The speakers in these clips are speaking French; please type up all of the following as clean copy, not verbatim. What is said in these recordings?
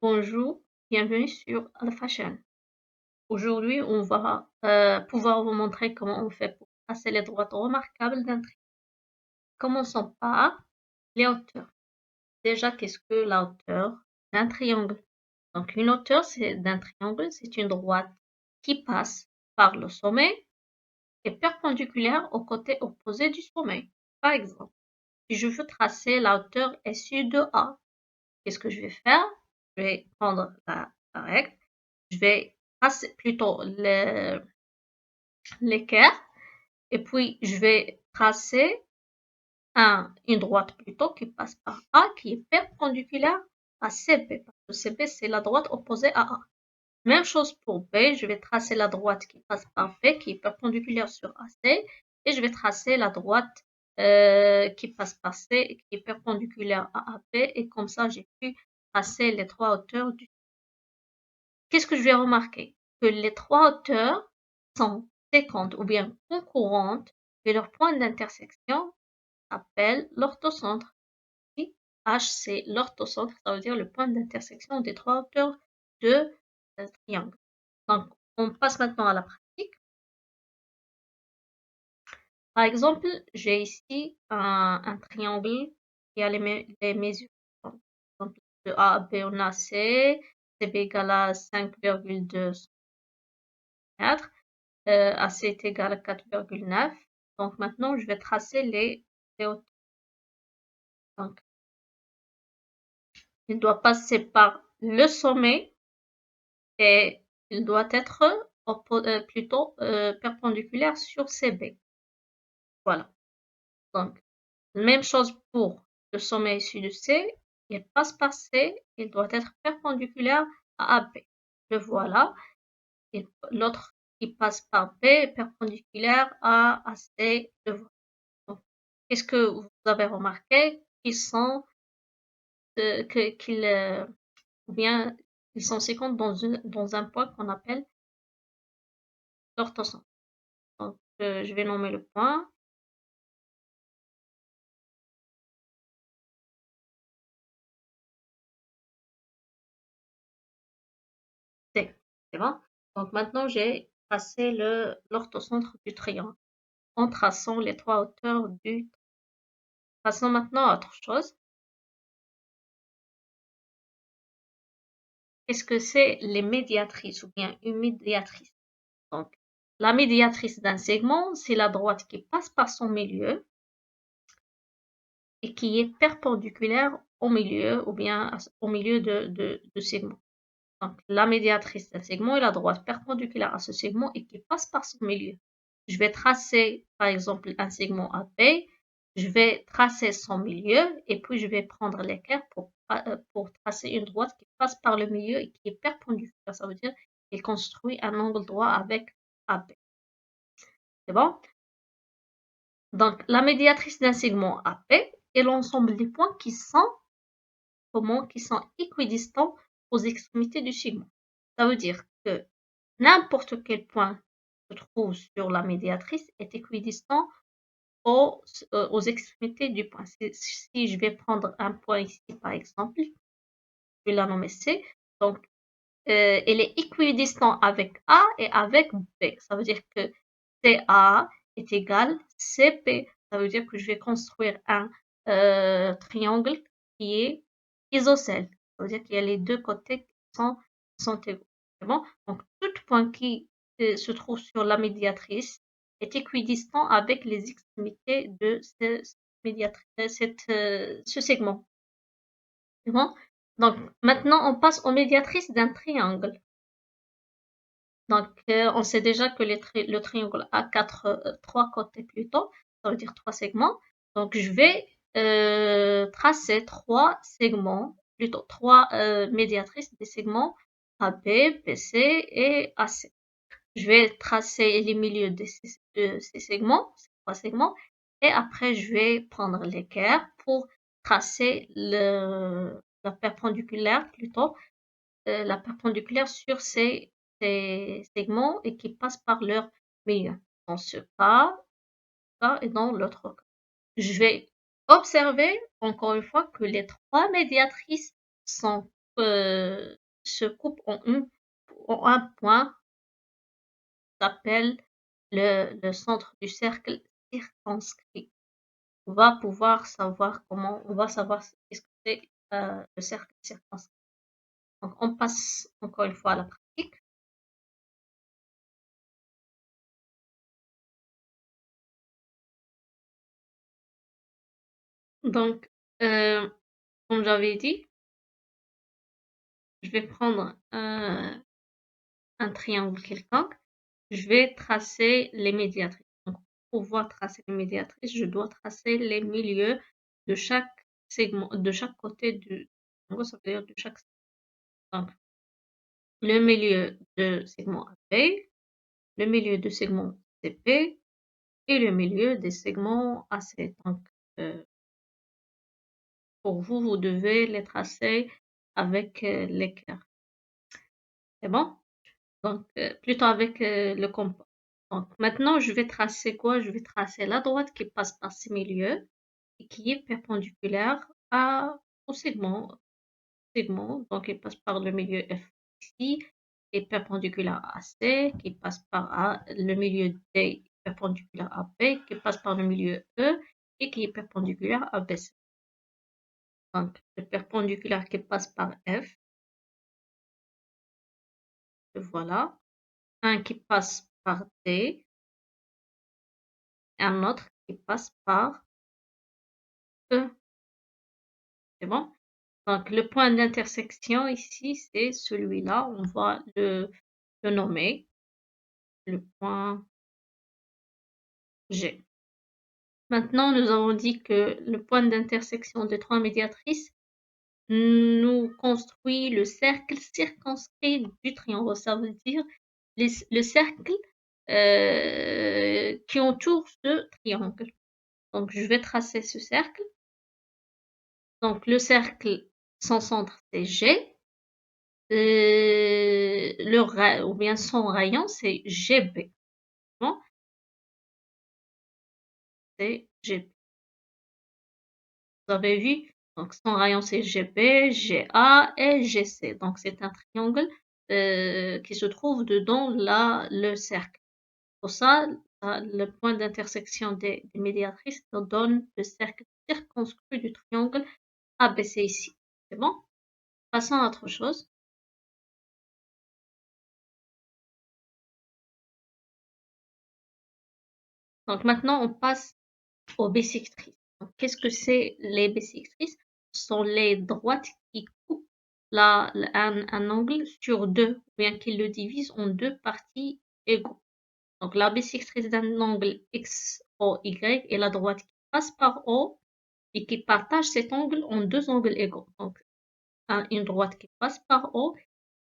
Bonjour, bienvenue sur Alpha Chain. Aujourd'hui, on va pouvoir vous montrer comment on fait pour tracer les droites remarquables d'un triangle. Commençons par les hauteurs. Déjà, qu'est-ce que la hauteur d'un triangle? Donc, une hauteur d'un triangle, c'est une droite qui passe par le sommet et perpendiculaire au côté opposé du sommet. Par exemple, si je veux tracer la hauteur SU de A, qu'est-ce que je vais faire? Je vais prendre la règle. Je vais tracer plutôt l'équerre et puis je vais tracer une droite plutôt qui passe par A qui est perpendiculaire à CB parce que CB c'est la droite opposée à A. Même chose pour B, je vais tracer la droite qui passe par B qui est perpendiculaire sur AC et je vais tracer la droite qui passe par C et qui est perpendiculaire à AB et comme ça j'ai pu tracer les trois hauteurs du. Qu'est-ce que je vais remarquer? Que les trois hauteurs sont séquentes ou bien concurrentes et leur point d'intersection s'appelle l'orthocentre. Si H c'est l'orthocentre, ça veut dire le point d'intersection des trois hauteurs de triangle. Donc, on passe maintenant à la pratique. Par exemple, j'ai ici un triangle qui a les mesures. Par exemple, de A à B, on a C, CB égale à 5,2 cm. AC est égal à 4,9. Donc maintenant, je vais tracer les hauteurs. Donc, il doit passer par le sommet et il doit être plutôt perpendiculaire sur CB. Voilà. Donc, même chose pour le sommet issu de C. Il passe par C, il doit être perpendiculaire à AB. Le voilà. Et l'autre qui passe par B est perpendiculaire à AC. Le voilà. Qu'est-ce que vous avez remarqué? Qu'ils sont, ou bien ils sont séquents dans un point qu'on appelle l'orthocentre. Donc, je vais nommer le point. C. C'est bon? Donc, maintenant, j'ai tracé l'orthocentre du triangle en traçant les trois hauteurs du. Passons maintenant à autre chose. Qu'est-ce que c'est les médiatrices ou bien une médiatrice? Donc, la médiatrice d'un segment, c'est la droite qui passe par son milieu et qui est perpendiculaire au milieu ou bien au milieu de segment. Donc, la médiatrice d'un segment est la droite perpendiculaire à ce segment et qui passe par son milieu. Je vais tracer, par exemple, un segment AB, je vais tracer son milieu et puis je vais prendre l'équerre pour tracer une droite qui passe par le milieu et qui est perpendiculaire. Ça veut dire qu'il construit un angle droit avec AB. C'est bon? Donc, la médiatrice d'un segment AP est l'ensemble des points qui sont équidistants aux extrémités du segment. Ça veut dire que n'importe quel point se trouve sur la médiatrice est équidistant aux extrémités du point. Si je vais prendre un point ici, par exemple, je vais la nommer C. Donc, elle est équidistant avec A et avec B. Ça veut dire que CA est égal CP. Ça veut dire que je vais construire un triangle qui est isocèle. Ça veut dire qu'il y a les deux côtés qui sont égaux. C'est bon? Donc, tout point qui se trouve sur la médiatrice est équidistant avec les extrémités de ce segment. C'est bon? Donc, maintenant, on passe aux médiatrices d'un triangle. Donc, on sait déjà que le triangle a trois côtés plutôt, ça veut dire trois segments. Donc, je vais tracer trois segments, plutôt trois médiatrices des segments AB, BC et AC. Je vais tracer les milieux de ces segments, ces trois segments, et après, je vais prendre l'équerre pour tracer la perpendiculaire plutôt, la perpendiculaire sur ces segments et qui passent par leur milieu. Dans ce cas et dans l'autre cas. Je vais observer encore une fois que les trois médiatrices sont se coupe en un point s'appelle le centre du cercle circonscrit. On va pouvoir savoir on va savoir qu'est-ce que c'est le cercle circonscrit. Donc, on passe encore une fois à la pratique. Donc, comme j'avais dit, je vais prendre un triangle quelconque. Je vais tracer les médiatrices. Donc, pour pouvoir tracer les médiatrices, je dois tracer les milieux de chaque segment, de chaque côté du triangle, ça veut dire de chaque segment. Donc, le milieu de segment AB, le milieu de segment CP et le milieu des segments AC. Donc, pour vous, vous devez les tracer avec l'équerre. C'est bon? Donc, plutôt avec le compas. Donc, maintenant, je vais tracer quoi? Je vais tracer la droite qui passe par ces milieux et qui est perpendiculaire au segment. Donc, il passe par le milieu F ici et perpendiculaire à C, qui passe par le milieu D perpendiculaire à B, qui passe par le milieu E et qui est perpendiculaire à BC. Donc, le perpendiculaire qui passe par F, voilà. Un qui passe par D et un autre qui passe par E. C'est bon? Donc, le point d'intersection ici, c'est celui-là. On va le nommer le point G. Maintenant, nous avons dit que le point d'intersection des trois médiatrices nous construit le cercle circonscrit du triangle. Ça veut dire le cercle qui entoure ce triangle. Donc, je vais tracer ce cercle. Donc, le cercle, son centre, c'est G. Ou bien son rayon, c'est GB. Bon, c'est GB. Vous avez vu? Donc, son rayon, c'est GB, GA et GC. Donc, c'est un triangle qui se trouve dedans le cercle. Pour ça, le point d'intersection des médiatrices nous donne le cercle circonscrit du triangle ABC ici. C'est bon? Passons à autre chose. Donc, maintenant, on passe aux bissectrices. Qu'est-ce que c'est les bissectrices? Ce sont les droites qui coupent un angle sur deux, ou bien qui le divisent en deux parties égaux. Donc, la bissectrice d'un angle XOY est la droite qui passe par O et qui partage cet angle en deux angles égaux. Donc, une droite qui passe par O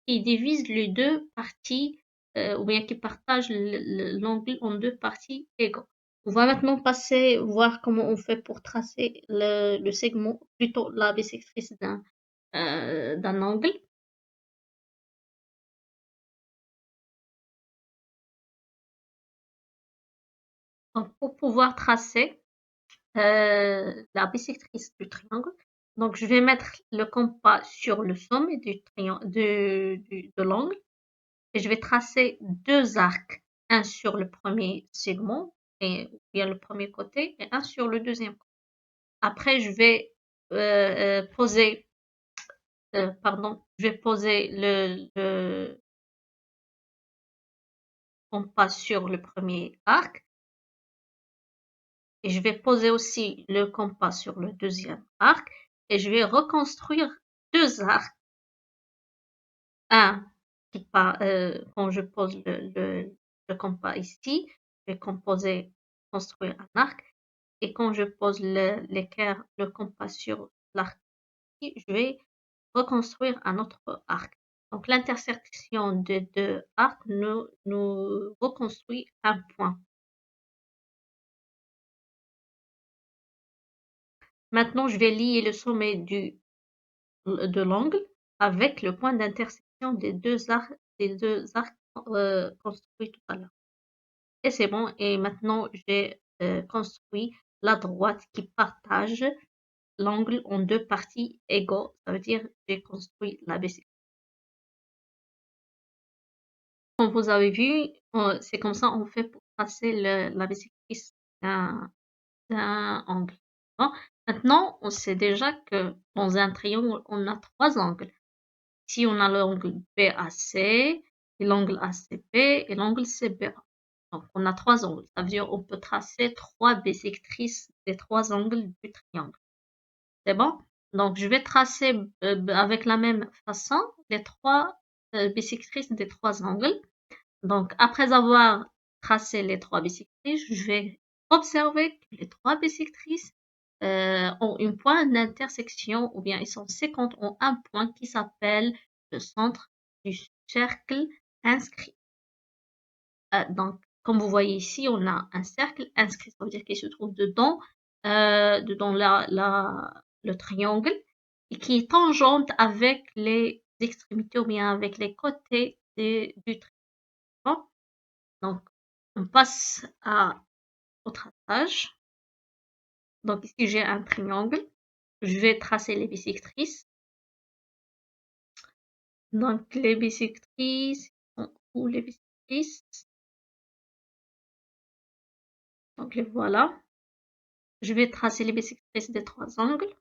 qui divise les deux parties, ou bien qui partage l'angle en deux parties égaux. On va maintenant voir comment on fait pour tracer le segment, plutôt la bissectrice d'un angle. Donc, pour pouvoir tracer la bissectrice du triangle, donc je vais mettre le compas sur le sommet du triangle, de l'angle et je vais tracer deux arcs, un sur le premier segment, ou bien le premier côté, et un sur le deuxième côté. Après, je vais poser le compas sur le premier arc et je vais poser aussi le compas sur le deuxième arc et je vais reconstruire deux arcs. Un quand je pose le compas ici, je vais construire un arc et quand je pose l'équerre, le compas sur l'arc ici, je vais reconstruire un autre arc. Donc l'intersection des deux arcs nous reconstruit un point. Maintenant, je vais lier le sommet de l'angle avec le point d'intersection des deux arcs construits tout à l'heure. Et c'est bon. Et maintenant, j'ai construit la droite qui partage l'angle en deux parties égaux. Ça veut dire j'ai construit la bisectrice. Comme vous avez vu, c'est comme ça on fait pour tracer la bisectrice d'un angle. Bon. Maintenant, on sait déjà que dans un triangle, on a trois angles. Ici, on a l'angle BAC, l'angle ACB et l'angle CBA. Donc, on a trois angles. Ça veut dire qu'on peut tracer trois bisectrices des trois angles du triangle. C'est bon? Donc, je vais tracer avec la même façon les trois bisectrices des trois angles. Donc, après avoir tracé les trois bisectrices, je vais observer que les trois bisectrices ont un point d'intersection, ou bien ils sont séquentes en un point qui s'appelle le centre du cercle inscrit. Donc, comme vous voyez ici, on a un cercle inscrit, ça veut dire qu'il se trouve dedans, le triangle, et qui est tangente avec les extrémités ou bien avec les côtés du triangle. Donc, on passe au traçage. Donc, ici, j'ai un triangle. Je vais tracer les bisectrices. Donc, les bisectrices, où les bisectrices? Donc, les voilà. Je vais tracer les bisectrices des trois angles.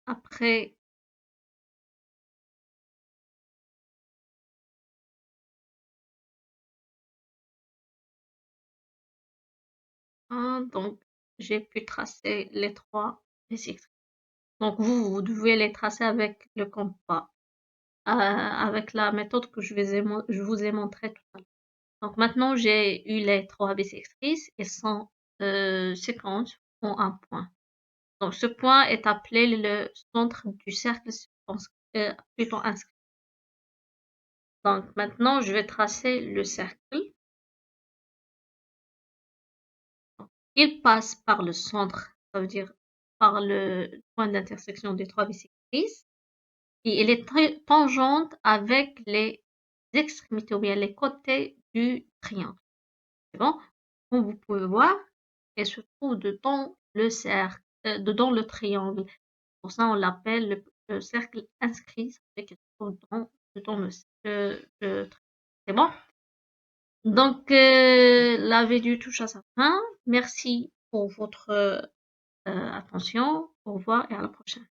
Après, donc, j'ai pu tracer les trois bisectrices. Donc, vous devez les tracer avec le compas, avec la méthode que je vous ai montrée tout à l'heure. Donc maintenant, j'ai eu les trois bisectrices, elles sont séquentes en un point. Donc ce point est appelé le centre du cercle plutôt inscrit. Donc maintenant, je vais tracer le cercle. Donc, il passe par le centre, ça veut dire par le point d'intersection des trois bisectrices. Et il est tangente avec les extrémités ou bien les côtés du triangle. C'est bon? Comme vous pouvez voir, elle se trouve dedans le cercle, dedans le triangle. Pour ça, on l'appelle le cercle inscrit. Ça fait qu'elle se trouve dedans le triangle. C'est bon? Donc, la vidéo touche à sa fin. Merci pour votre attention. Au revoir et à la prochaine.